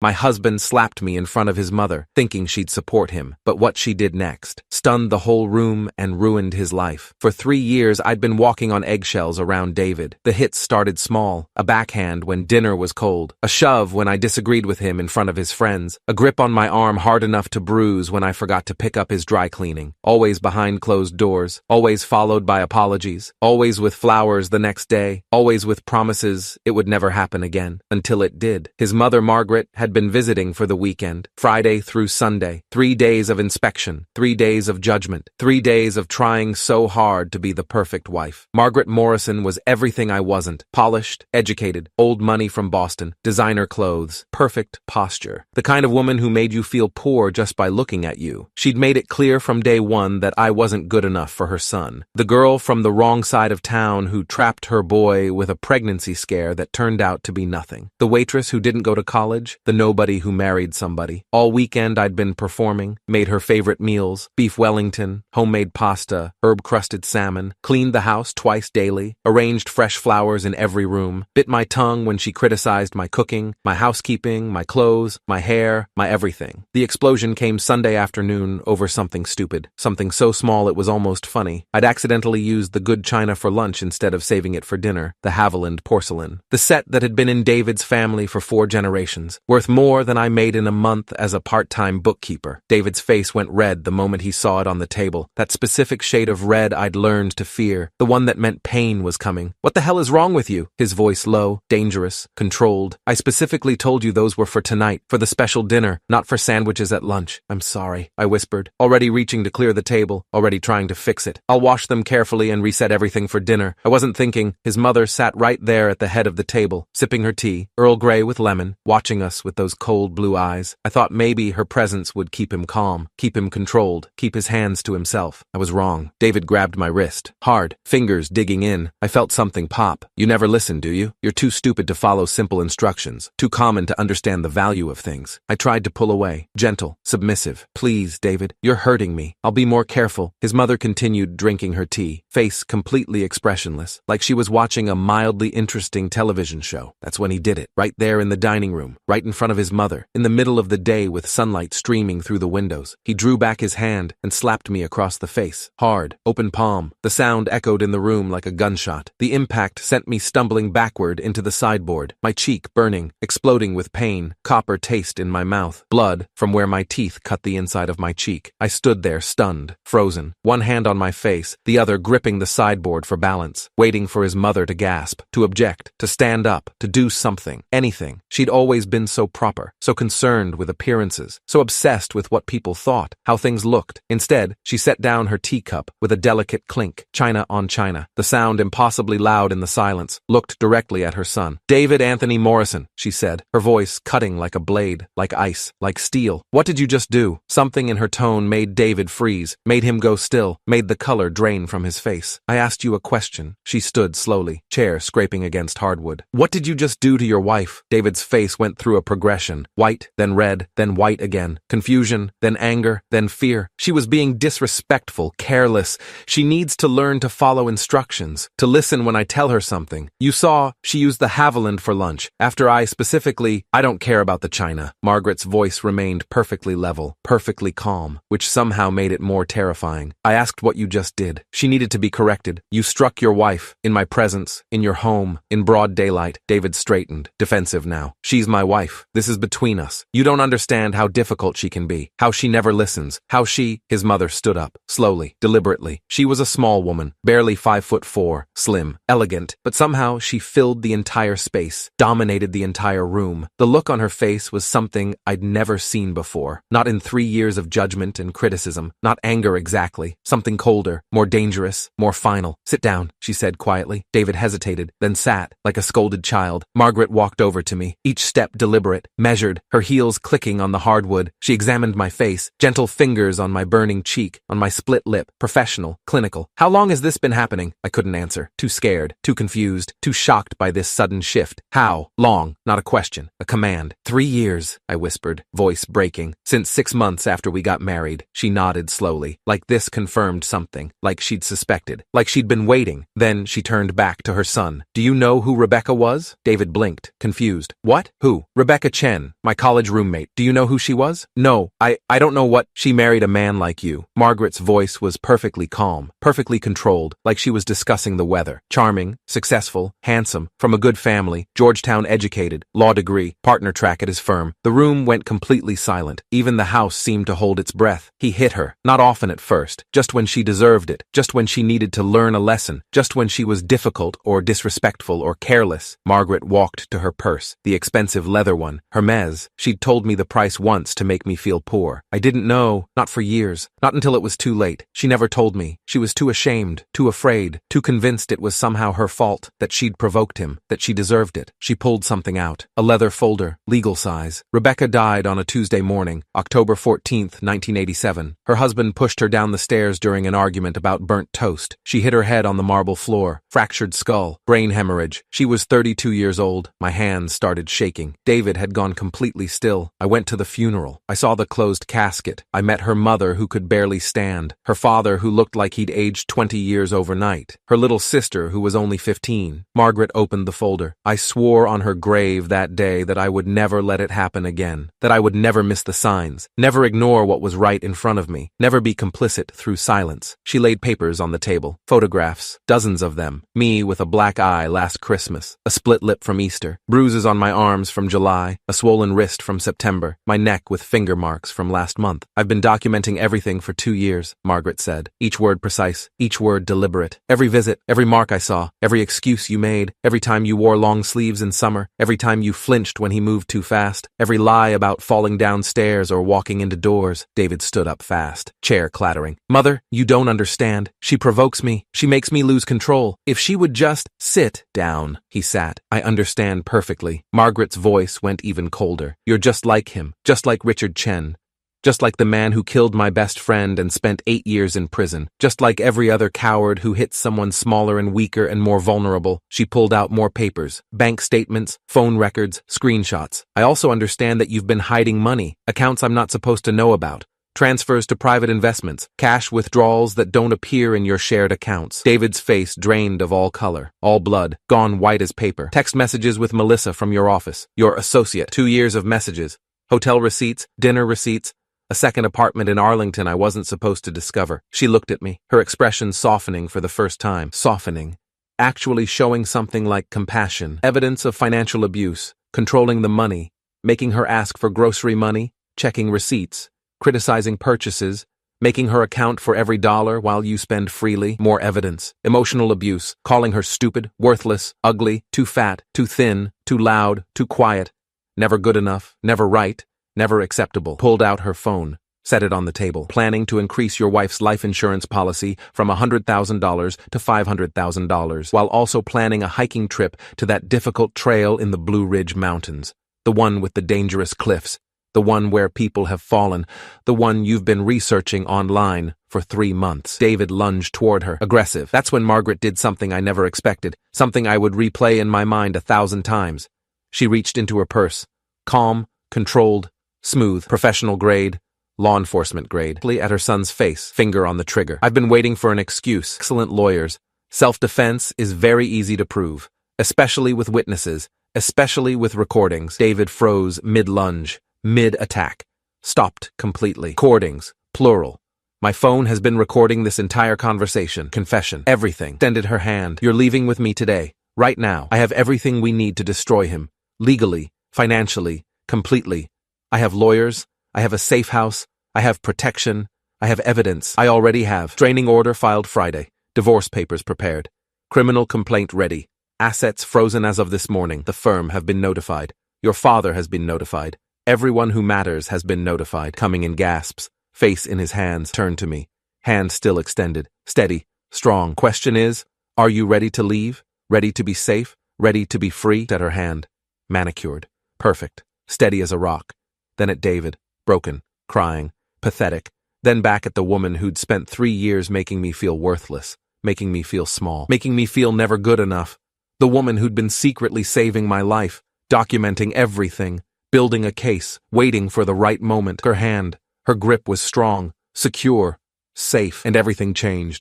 My husband slapped me in front of his mother, thinking she'd support him. But what she did next stunned the whole room and ruined his life. For 3 years, I'd been walking on eggshells around David. The hits started small: a backhand when dinner was cold, a shove when I disagreed with him in front of his friends, a grip on my arm hard enough to bruise when I forgot to pick up his dry cleaning. Always behind closed doors, always followed by apologies, always with flowers the next day, always with promises it would never happen again, until it did. His mother, Margaret, had been visiting for the weekend, Friday through Sunday. 3 days of inspection, 3 days of judgment, 3 days of trying so hard to be the perfect wife. Margaret Morrison was everything I wasn't: polished, educated, old money from Boston, designer clothes, perfect posture. The kind of woman who made you feel poor just by looking at you. She'd made it clear from day one that I wasn't good enough for her son. The girl from the wrong side of town who trapped her boy with a pregnancy scare that turned out to be nothing. The waitress who didn't go to college, the nobody who married somebody. All weekend I'd been performing, made her favorite meals: beef Wellington, homemade pasta, herb-crusted salmon, cleaned the house twice daily, arranged fresh flowers in every room, bit my tongue when she criticized my cooking, my housekeeping, my clothes, my hair, my everything. The explosion came Sunday afternoon over something stupid, something so small it was almost funny. I'd accidentally used the good china for lunch instead of saving it for dinner, the Haviland porcelain. The set that had been in David's family for 4 generations, worth more than I made in a month as a part-time bookkeeper. David's face went red the moment he saw it on the table, that specific shade of red I'd learned to fear, the one that meant pain was coming. "What the hell is wrong with you?" His voice low, dangerous, controlled. "I specifically told you those were for tonight, for the special dinner, not for sandwiches at lunch." "I'm sorry," I whispered, already reaching to clear the table, already trying to fix it. "I'll wash them carefully and reset everything for dinner." I wasn't thinking. His mother sat right there at the head of the table, sipping her tea, Earl Grey with lemon, watching us with those cold blue eyes. I thought maybe her presence would keep him calm, keep him controlled, keep his hands to himself. I was wrong. David grabbed my wrist, hard, fingers digging in. I felt something pop. "You never listen, do you? You're too stupid to follow simple instructions, too common to understand the value of things." I tried to pull away, gentle, submissive. "Please, David, you're hurting me. I'll be more careful." His mother continued drinking her tea, face completely expressionless, like she was watching a mildly interesting television show. That's when he did it, right there in the dining room, right in front of his mother, in the middle of the day with sunlight streaming through the windows. He drew back his hand and slapped me across the face, hard, open palm. The sound echoed in the room like a gunshot. The impact sent me stumbling backward into the sideboard, my cheek burning, exploding with pain, copper taste in my mouth, blood from where my teeth cut the inside of my cheek. I stood there, stunned, frozen, one hand on my face, the other gripping the sideboard for balance, waiting for his mother to gasp, to object, to stand up, to do something, anything. She'd always been so proper, so concerned with appearances, so obsessed with what people thought, how things looked. Instead, she set down her teacup with a delicate clink, china on china, the sound impossibly loud in the silence, looked directly at her son. "David Anthony Morrison," she said, her voice cutting like a blade, like ice, like steel. "What did you just do?" Something in her tone made David freeze, made him go still, made the color drain from his face. "I asked you a question." She stood slowly, chair scraping against hardwood. "What did you just do to your wife?" David's face went through a progression, white, then red, then white again, confusion, then anger, then fear. "She was being disrespectful, careless. She needs to learn to follow instructions, to listen when I tell her something. You saw, she used the Haviland for lunch, after I specifically—" "I don't care about the china." Margaret's voice remained perfectly level, perfectly calm, which somehow made it more terrifying. "I asked what you just did. She needed to be corrected. You struck your wife, in my presence, in your home, in broad daylight." David straightened, defensive now. "She's my wife. This is between us. You don't understand how difficult she can be, how she never listens, how she—" His mother stood up, slowly, deliberately. She was a small woman, barely 5'4", slim, elegant, but somehow she filled the entire space, dominated the entire room. The look on her face was something I'd never seen before, not in 3 years of judgment and criticism, not anger exactly, something colder, more dangerous, more final. "Sit down," she said quietly. David hesitated, then sat, like a scolded child. Margaret walked over to me, each step deliberate, measured, her heels clicking on the hardwood. She examined my face, gentle fingers on my burn burning cheek, on my split lip, professional, clinical. How long has this been happening? I couldn't answer. Too scared, too confused, too shocked by this sudden shift. How long? Not a question, a command. 3 years, I whispered, voice breaking. Since 6 months after we got married. She nodded slowly, like this confirmed something, like she'd suspected, like she'd been waiting. Then she turned back to her son. Do you know who Rebecca was? David blinked, confused. What? Who? Rebecca Chen, my college roommate. Do you know who she was? No, I don't know what. She married a man like you. Margaret's voice was perfectly calm, perfectly controlled, like she was discussing the weather. Charming, successful, handsome, from a good family, Georgetown educated, law degree, partner track at his firm. The room went completely silent. Even the house seemed to hold its breath. He hit her, not often at first, just when she deserved it, just when she needed to learn a lesson, just when she was difficult or disrespectful or careless. Margaret walked to her purse, the expensive leather one, Hermes. She'd told me the price once to make me feel poor. I didn't know, not for years, not until it was too late. She never told me. She was too ashamed, too afraid, too convinced it was somehow her fault, that she'd provoked him, that she deserved it. She pulled something out, a leather folder, legal size. Rebecca died on a Tuesday morning, October 14th, 1987. Her husband pushed her down the stairs during an argument about burnt toast. She hit her head on the marble floor, fractured skull, brain hemorrhage. She was 32 years old. My hands started shaking. David had gone completely still. I went to the funeral. I saw the closed casket. I met her mother who could barely stand, her father who looked like he'd aged 20 years overnight, her little sister who was only 15. Margaret opened the folder. I swore on her grave that day that I would never let it happen again, that I would never miss the signs, never ignore what was right in front of me, never be complicit through silence. She laid papers on the table, photographs, dozens of them, me with a black eye last Christmas, a split lip from Easter, bruises on my arms from July, a swollen wrist from September, my neck with finger marks from last month. I've been documenting everything for 2 years, Margaret said, each word precise, each word deliberate. Every visit, every mark I saw, every excuse you made, every time you wore long sleeves in summer, every time you flinched when he moved too fast, every lie about falling downstairs or walking into doors. David stood up fast, chair clattering. Mother, you don't understand. She provokes me. She makes me lose control. If she would just sit down. He sat. I understand perfectly. Margaret's voice went even colder. You're just like him, just like Richard Chen. Just like the man who killed my best friend and spent 8 years in prison. Just like every other coward who hits someone smaller and weaker and more vulnerable. She pulled out more papers, bank statements, phone records, screenshots. I also understand that you've been hiding money, accounts I'm not supposed to know about. Transfers to private investments, cash withdrawals that don't appear in your shared accounts. David's face drained of all color, all blood, gone white as paper. Text messages with Melissa from your office, your associate. 2 years of messages. Hotel receipts, dinner receipts. A second apartment in Arlington I wasn't supposed to discover. She looked at me, her expression softening for the first time. Softening. Actually showing something like compassion. Evidence of financial abuse. Controlling the money. Making her ask for grocery money. Checking receipts. Criticizing purchases. Making her account for every dollar while you spend freely. More evidence. Emotional abuse. Calling her stupid, worthless, ugly, too fat, too thin, too loud, too quiet. Never good enough. Never right. Never acceptable. Pulled out her phone, set it on the table. Planning to increase your wife's life insurance policy from $100,000 to $500,000, while also planning a hiking trip to that difficult trail in the Blue Ridge Mountains. The one with the dangerous cliffs. The one where people have fallen. The one you've been researching online for 3 months. David lunged toward her, aggressive. That's when Margaret did something I never expected, something I would replay in my mind 1,000 times. She reached into her purse. Calm, controlled, smooth, professional grade, law enforcement grade. At her son's face, finger on the trigger. I've been waiting for an excuse. Excellent lawyers. Self-defense is very easy to prove, especially with witnesses, especially with recordings. David froze mid-lunge, mid-attack. Stopped completely. Recordings, plural. My phone has been recording this entire conversation. Confession. Everything. Extended her hand. You're leaving with me today. Right now. I have everything we need to destroy him. Legally, financially, completely. I have lawyers, I have a safe house, I have protection, I have evidence. I already have. Restraining order filed Friday. Divorce papers prepared. Criminal complaint ready. Assets frozen as of this morning. The firm have been notified. Your father has been notified. Everyone who matters has been notified. Coming in gasps. Face in his hands. Turned to me. Hand still extended. Steady. Strong. Question is, are you ready to leave? Ready to be safe? Ready to be free? At her hand. Manicured. Perfect. Steady as a rock. Then at David, broken, crying, pathetic, Then back at the woman who'd spent 3 years making me feel worthless, making me feel small, making me feel never good enough. The woman who'd been secretly saving my life, documenting everything, building a case, waiting for the right moment. Her hand, her grip was strong, secure, safe, and everything changed.